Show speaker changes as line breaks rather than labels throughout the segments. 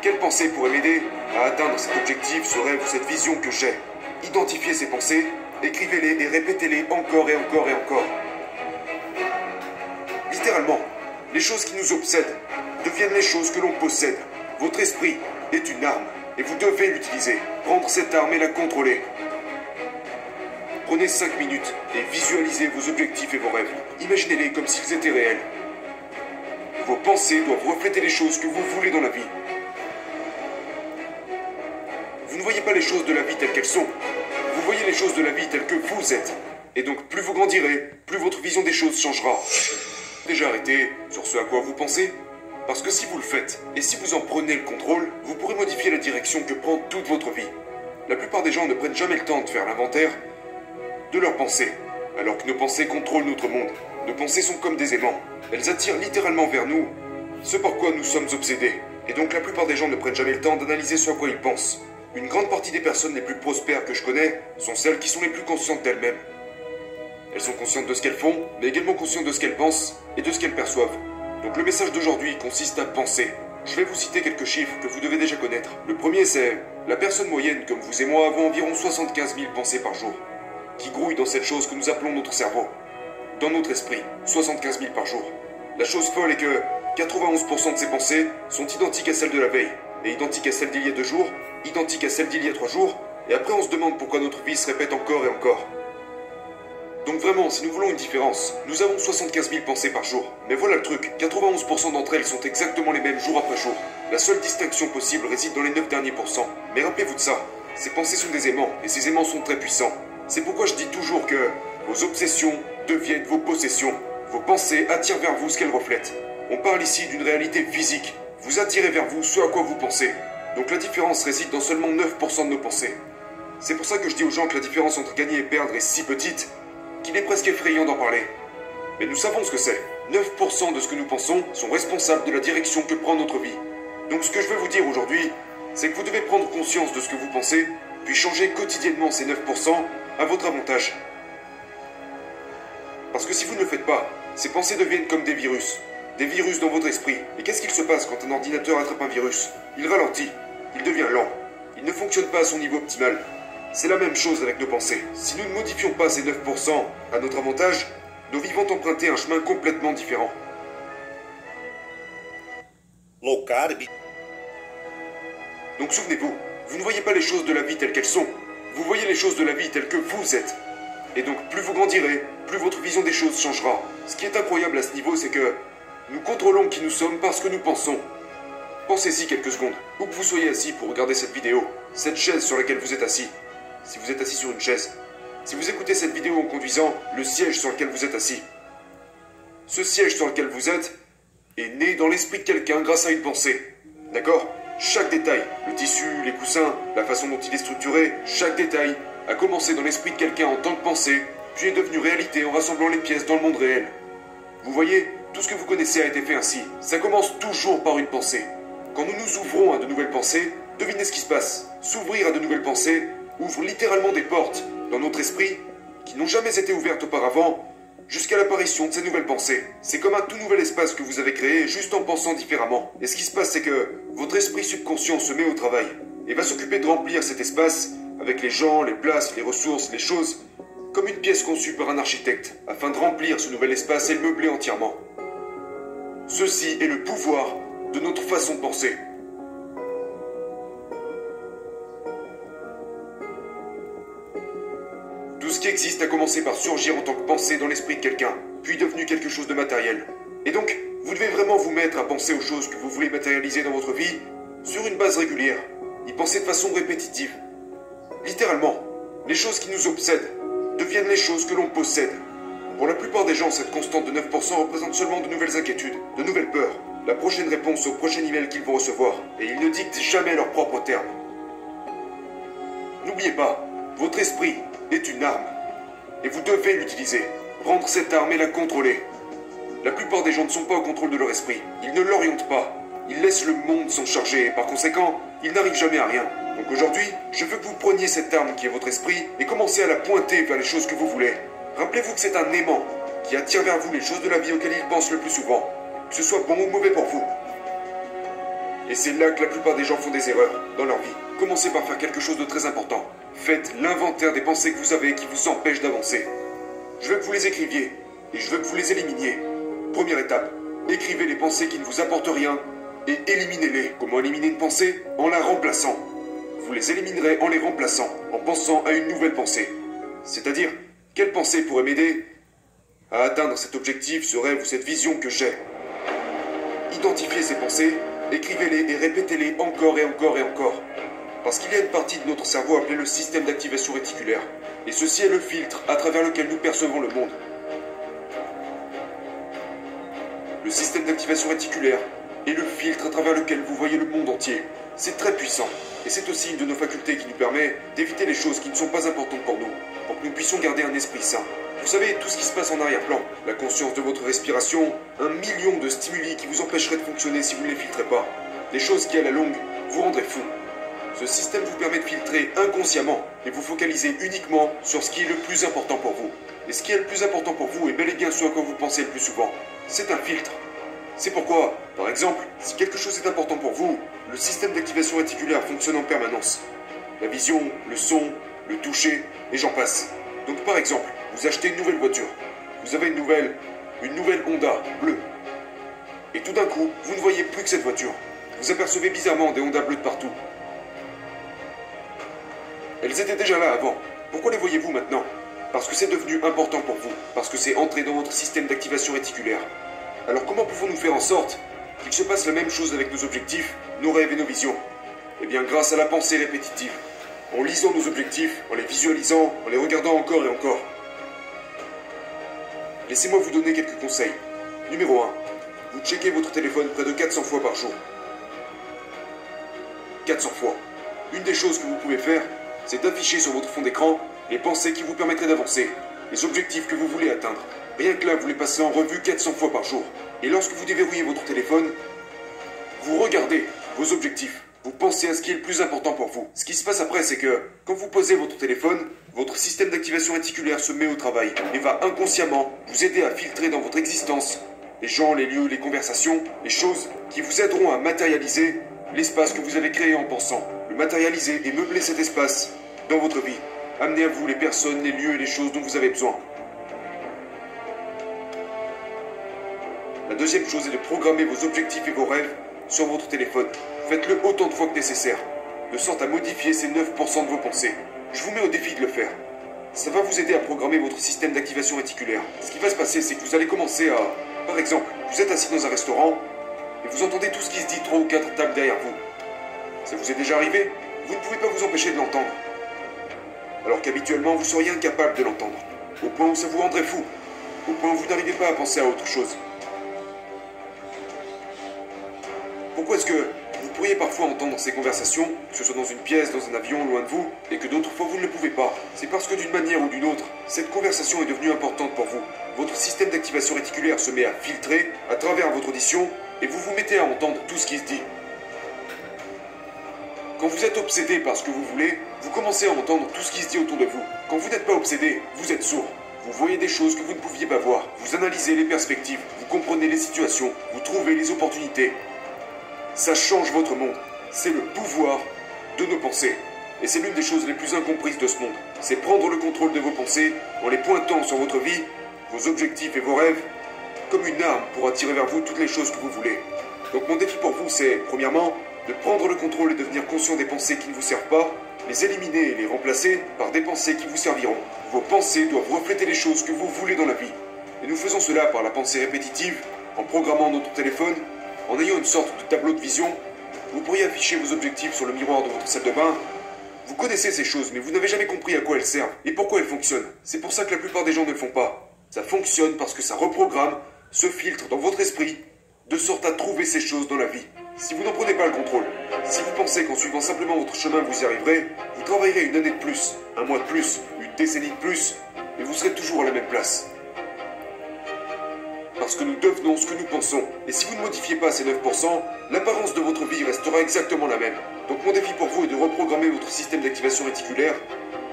Quelle pensée pourrait m'aider à atteindre cet objectif, ce rêve ou cette vision que j'ai? Identifiez ces pensées, écrivez-les et répétez-les encore et encore et encore. Littéralement, les choses qui nous obsèdent deviennent les choses que l'on possède. Votre esprit est une arme et vous devez l'utiliser. Prendre cette arme et la contrôler. Prenez 5 minutes et visualisez vos objectifs et vos rêves. Imaginez-les comme s'ils étaient réels. Vos pensées doivent refléter les choses que vous voulez dans la vie. Vous ne voyez pas les choses de la vie telles qu'elles sont. Vous voyez les choses de la vie telles que vous êtes. Et donc plus vous grandirez, plus votre vision des choses changera. Déjà arrêté sur ce à quoi vous pensez? Parce que si vous le faites, et si vous en prenez le contrôle, vous pourrez modifier la direction que prend toute votre vie. La plupart des gens ne prennent jamais le temps de faire l'inventaire de leurs pensées, alors que nos pensées contrôlent notre monde. Nos pensées sont comme des aimants. Elles attirent littéralement vers nous ce par quoi nous sommes obsédés. Et donc la plupart des gens ne prennent jamais le temps d'analyser ce à quoi ils pensent. Une grande partie des personnes les plus prospères que je connais sont celles qui sont les plus conscientes d'elles-mêmes. Elles sont conscientes de ce qu'elles font, mais également conscientes de ce qu'elles pensent et de ce qu'elles perçoivent. Donc le message d'aujourd'hui consiste à penser. Je vais vous citer quelques chiffres que vous devez déjà connaître. Le premier c'est, la personne moyenne comme vous et moi avons environ 75 000 pensées par jour, qui grouillent dans cette chose que nous appelons notre cerveau, dans notre esprit, 75 000 par jour. La chose folle est que 91% de ces pensées sont identiques à celles de la veille, et identiques à celles d'il y a 2 jours, identiques à celles d'il y a 3 jours, et après on se demande pourquoi notre vie se répète encore et encore. Donc vraiment, si nous voulons une différence, nous avons 75 000 pensées par jour. Mais voilà le truc, 91% d'entre elles sont exactement les mêmes jour après jour. La seule distinction possible réside dans les 9 derniers pourcents. Mais rappelez-vous de ça, ces pensées sont des aimants, et ces aimants sont très puissants. C'est pourquoi je dis toujours que vos obsessions deviennent vos possessions. Vos pensées attirent vers vous ce qu'elles reflètent. On parle ici d'une réalité physique. Vous attirez vers vous ce à quoi vous pensez. Donc la différence réside dans seulement 9% de nos pensées. C'est pour ça que je dis aux gens que la différence entre gagner et perdre est si petite qu'il est presque effrayant d'en parler. Mais nous savons ce que c'est. 9% de ce que nous pensons sont responsables de la direction que prend notre vie. Donc ce que je veux vous dire aujourd'hui, c'est que vous devez prendre conscience de ce que vous pensez, puis changer quotidiennement ces 9% à votre avantage. Parce que si vous ne le faites pas, ces pensées deviennent comme des virus dans votre esprit. Et qu'est-ce qu'il se passe quand un ordinateur attrape un virus? Il ralentit, il devient lent, il ne fonctionne pas à son niveau optimal. C'est la même chose avec nos pensées. Si nous ne modifions pas ces 9% à notre avantage, nos vies vont emprunter un chemin complètement différent.
Low carb.
Donc souvenez-vous, vous ne voyez pas les choses de la vie telles qu'elles sont. Vous voyez les choses de la vie telles que vous êtes. Et donc plus vous grandirez, plus votre vision des choses changera. Ce qui est incroyable à ce niveau, c'est que nous contrôlons qui nous sommes parce que nous pensons. Pensez-y quelques secondes, où que vous soyez assis pour regarder cette vidéo, cette chaise sur laquelle vous êtes assis. Si vous êtes assis sur une chaise. Si vous écoutez cette vidéo en conduisant, le siège sur lequel vous êtes assis. Ce siège sur lequel vous êtes est né dans l'esprit de quelqu'un grâce à une pensée. D'accord? Chaque détail, le tissu, les coussins, la façon dont il est structuré, chaque détail a commencé dans l'esprit de quelqu'un en tant que pensée, puis est devenu réalité en rassemblant les pièces dans le monde réel. Vous voyez, tout ce que vous connaissez a été fait ainsi. Ça commence toujours par une pensée. Quand nous nous ouvrons à de nouvelles pensées, devinez ce qui se passe. S'ouvrir à de nouvelles pensées ouvre littéralement des portes dans notre esprit qui n'ont jamais été ouvertes auparavant jusqu'à l'apparition de ces nouvelles pensées. C'est comme un tout nouvel espace que vous avez créé juste en pensant différemment. Et ce qui se passe, c'est que votre esprit subconscient se met au travail et va s'occuper de remplir cet espace avec les gens, les places, les ressources, les choses, comme une pièce conçue par un architecte, afin de remplir ce nouvel espace et le meubler entièrement. Ceci est le pouvoir de notre façon de penser. Tout ce qui existe a commencé par surgir en tant que pensée dans l'esprit de quelqu'un, puis devenu quelque chose de matériel. Et donc, vous devez vraiment vous mettre à penser aux choses que vous voulez matérialiser dans votre vie sur une base régulière, y penser de façon répétitive. Littéralement, les choses qui nous obsèdent deviennent les choses que l'on possède. Pour la plupart des gens, cette constante de 9% représente seulement de nouvelles inquiétudes, de nouvelles peurs, la prochaine réponse au prochain email qu'ils vont recevoir, et ils ne dictent jamais leurs propres termes. N'oubliez pas, votre esprit est une arme, et vous devez l'utiliser. Prendre cette arme et la contrôler. La plupart des gens ne sont pas au contrôle de leur esprit. Ils ne l'orientent pas. Ils laissent le monde s'en charger, et par conséquent, ils n'arrivent jamais à rien. Donc aujourd'hui, je veux que vous preniez cette arme qui est votre esprit et commencez à la pointer vers les choses que vous voulez. Rappelez-vous que c'est un aimant qui attire vers vous les choses de la vie auxquelles il pense le plus souvent, que ce soit bon ou mauvais pour vous. Et c'est là que la plupart des gens font des erreurs dans leur vie. Commencez par faire quelque chose de très important. Faites l'inventaire des pensées que vous avez qui vous empêchent d'avancer. Je veux que vous les écriviez et je veux que vous les éliminiez. Première étape, écrivez les pensées qui ne vous apportent rien et éliminez-les. Comment éliminer une pensée? En la remplaçant. Vous les éliminerez en les remplaçant, en pensant à une nouvelle pensée. C'est-à-dire, quelle pensée pourrait m'aider à atteindre cet objectif, ce rêve ou cette vision que j'ai? Identifiez ces pensées, écrivez-les et répétez-les encore et encore et encore. Parce qu'il y a une partie de notre cerveau appelée le système d'activation réticulaire. Et ceci est le filtre à travers lequel nous percevons le monde. Le système d'activation réticulaire est le filtre à travers lequel vous voyez le monde entier. C'est très puissant. Et c'est aussi une de nos facultés qui nous permet d'éviter les choses qui ne sont pas importantes pour nous, pour que nous puissions garder un esprit sain. Vous savez, tout ce qui se passe en arrière-plan, la conscience de votre respiration, 1 million de stimuli qui vous empêcheraient de fonctionner si vous ne les filtrez pas. Des choses qui, à la longue, vous rendraient fou. Ce système vous permet de filtrer inconsciemment et vous focaliser uniquement sur ce qui est le plus important pour vous. Et ce qui est le plus important pour vous est bel et bien ce à quoi vous pensez le plus souvent. C'est un filtre. C'est pourquoi, par exemple, si quelque chose est important pour vous, le système d'activation réticulaire fonctionne en permanence. La vision, le son, le toucher, et j'en passe. Donc par exemple, vous achetez une nouvelle voiture. Vous avez une nouvelle Honda bleue. Et tout d'un coup, vous ne voyez plus que cette voiture. Vous apercevez bizarrement des Honda bleues de partout. Elles étaient déjà là avant. Pourquoi les voyez-vous maintenant? Parce que c'est devenu important pour vous. Parce que c'est entré dans votre système d'activation réticulaire. Alors comment pouvons-nous faire en sorte qu'il se passe la même chose avec nos objectifs, nos rêves et nos visions? Eh bien grâce à la pensée répétitive. En lisant nos objectifs, en les visualisant, en les regardant encore et encore. Laissez-moi vous donner quelques conseils. Numéro 1. Vous checkez votre téléphone près de 400 fois par jour. 400 fois. Une des choses que vous pouvez faire, c'est d'afficher sur votre fond d'écran les pensées qui vous permettraient d'avancer, les objectifs que vous voulez atteindre. Rien que là, vous les passez en revue 400 fois par jour. Et lorsque vous déverrouillez votre téléphone, vous regardez vos objectifs. Vous pensez à ce qui est le plus important pour vous. Ce qui se passe après, c'est que quand vous posez votre téléphone, votre système d'activation réticulaire se met au travail et va inconsciemment vous aider à filtrer dans votre existence les gens, les lieux, les conversations, les choses qui vous aideront à matérialiser l'espace que vous avez créé en pensant. Le matérialiser et meubler cet espace dans votre vie. Amenez à vous les personnes, les lieux et les choses dont vous avez besoin. La deuxième chose est de programmer vos objectifs et vos rêves sur votre téléphone. Faites-le autant de fois que nécessaire, de sorte à modifier ces 9% de vos pensées. Je vous mets au défi de le faire. Ça va vous aider à programmer votre système d'activation réticulaire. Ce qui va se passer, c'est que vous allez commencer à... Par exemple, vous êtes assis dans un restaurant et vous entendez tout ce qui se dit 3 ou 4 tables derrière vous. Ça vous est déjà arrivé? Vous ne pouvez pas vous empêcher de l'entendre. Alors qu'habituellement, vous seriez incapable de l'entendre. Au point où ça vous rendrait fou. Au point où vous n'arrivez pas à penser à autre chose. Pourquoi est-ce que vous pourriez parfois entendre ces conversations, que ce soit dans une pièce, dans un avion, loin de vous, et que d'autres fois vous ne le pouvez pas? C'est parce que d'une manière ou d'une autre, cette conversation est devenue importante pour vous. Votre système d'activation réticulaire se met à filtrer à travers votre audition, et vous vous mettez à entendre tout ce qui se dit. Quand vous êtes obsédé par ce que vous voulez, vous commencez à entendre tout ce qui se dit autour de vous. Quand vous n'êtes pas obsédé, vous êtes sourd. Vous voyez des choses que vous ne pouviez pas voir. Vous analysez les perspectives, vous comprenez les situations, vous trouvez les opportunités. Ça change votre monde. C'est le pouvoir de nos pensées. Et c'est l'une des choses les plus incomprises de ce monde. C'est prendre le contrôle de vos pensées en les pointant sur votre vie, vos objectifs et vos rêves, comme une arme pour attirer vers vous toutes les choses que vous voulez. Donc mon défi pour vous, c'est, premièrement, de prendre le contrôle et devenir conscient des pensées qui ne vous servent pas, les éliminer et les remplacer par des pensées qui vous serviront. Vos pensées doivent refléter les choses que vous voulez dans la vie. Et nous faisons cela par la pensée répétitive, en programmant notre téléphone, en ayant une sorte de tableau de vision. Vous pourriez afficher vos objectifs sur le miroir de votre salle de bain. Vous connaissez ces choses, mais vous n'avez jamais compris à quoi elles servent et pourquoi elles fonctionnent. C'est pour ça que la plupart des gens ne le font pas. Ça fonctionne parce que ça reprogramme, se filtre dans votre esprit, de sorte à trouver ces choses dans la vie. Si vous n'en prenez pas le contrôle, si vous pensez qu'en suivant simplement votre chemin vous y arriverez, vous travaillerez une année de plus, un mois de plus, une décennie de plus, et vous serez toujours à la même place. Parce que nous devenons ce que nous pensons. Et si vous ne modifiez pas ces 9%, l'apparence de votre vie restera exactement la même. Donc mon défi pour vous est de reprogrammer votre système d'activation réticulaire,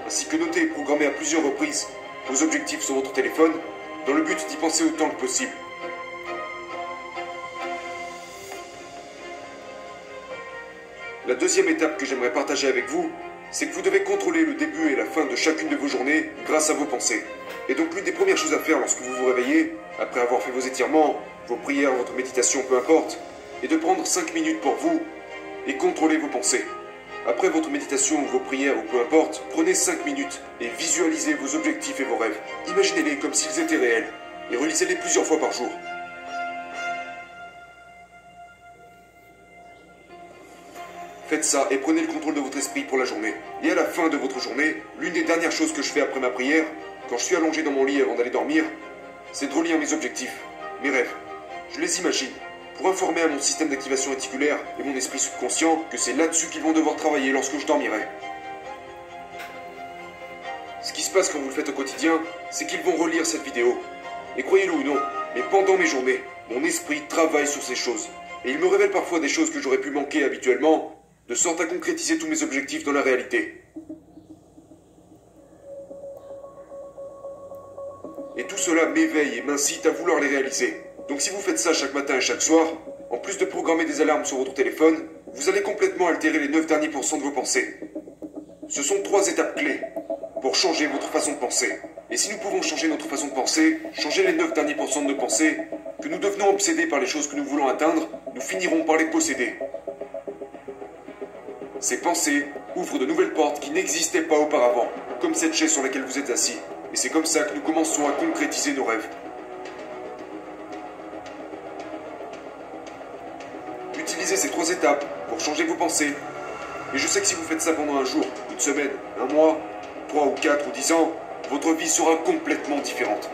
ainsi que noter et programmer à plusieurs reprises vos objectifs sur votre téléphone, dans le but d'y penser autant que possible. La deuxième étape que j'aimerais partager avec vous, c'est que vous devez contrôler le début et la fin de chacune de vos journées grâce à vos pensées. Et donc l'une des premières choses à faire lorsque vous vous réveillez, après avoir fait vos étirements, vos prières, votre méditation, peu importe, est de prendre 5 minutes pour vous et contrôler vos pensées. Après votre méditation ou vos prières ou peu importe, prenez 5 minutes et visualisez vos objectifs et vos rêves. Imaginez-les comme s'ils étaient réels et relisez-les plusieurs fois par jour. Faites ça et prenez le contrôle de votre esprit pour la journée. Et à la fin de votre journée, l'une des dernières choses que je fais après ma prière, quand je suis allongé dans mon lit avant d'aller dormir, c'est de relire mes objectifs, mes rêves. Je les imagine, pour informer à mon système d'activation réticulaire et mon esprit subconscient que c'est là-dessus qu'ils vont devoir travailler lorsque je dormirai. Ce qui se passe quand vous le faites au quotidien, c'est qu'ils vont relire cette vidéo. Et croyez-le ou non, mais pendant mes journées, mon esprit travaille sur ces choses. Et il me révèle parfois des choses que j'aurais pu manquer habituellement, de sorte à concrétiser tous mes objectifs dans la réalité. Et tout cela m'éveille et m'incite à vouloir les réaliser. Donc si vous faites ça chaque matin et chaque soir, en plus de programmer des alarmes sur votre téléphone, vous allez complètement altérer les 9 derniers pourcents de vos pensées. Ce sont 3 étapes clés pour changer votre façon de penser. Et si nous pouvons changer notre façon de penser, changer les 9 derniers pourcents de nos pensées, que nous devenons obsédés par les choses que nous voulons atteindre, nous finirons par les posséder. Ces pensées ouvrent de nouvelles portes qui n'existaient pas auparavant, comme cette chaise sur laquelle vous êtes assis. Et c'est comme ça que nous commençons à concrétiser nos rêves. Utilisez ces 3 étapes pour changer vos pensées. Et je sais que si vous faites ça pendant un jour, une semaine, un mois, 3 ou 4 ou 10 ans, votre vie sera complètement différente.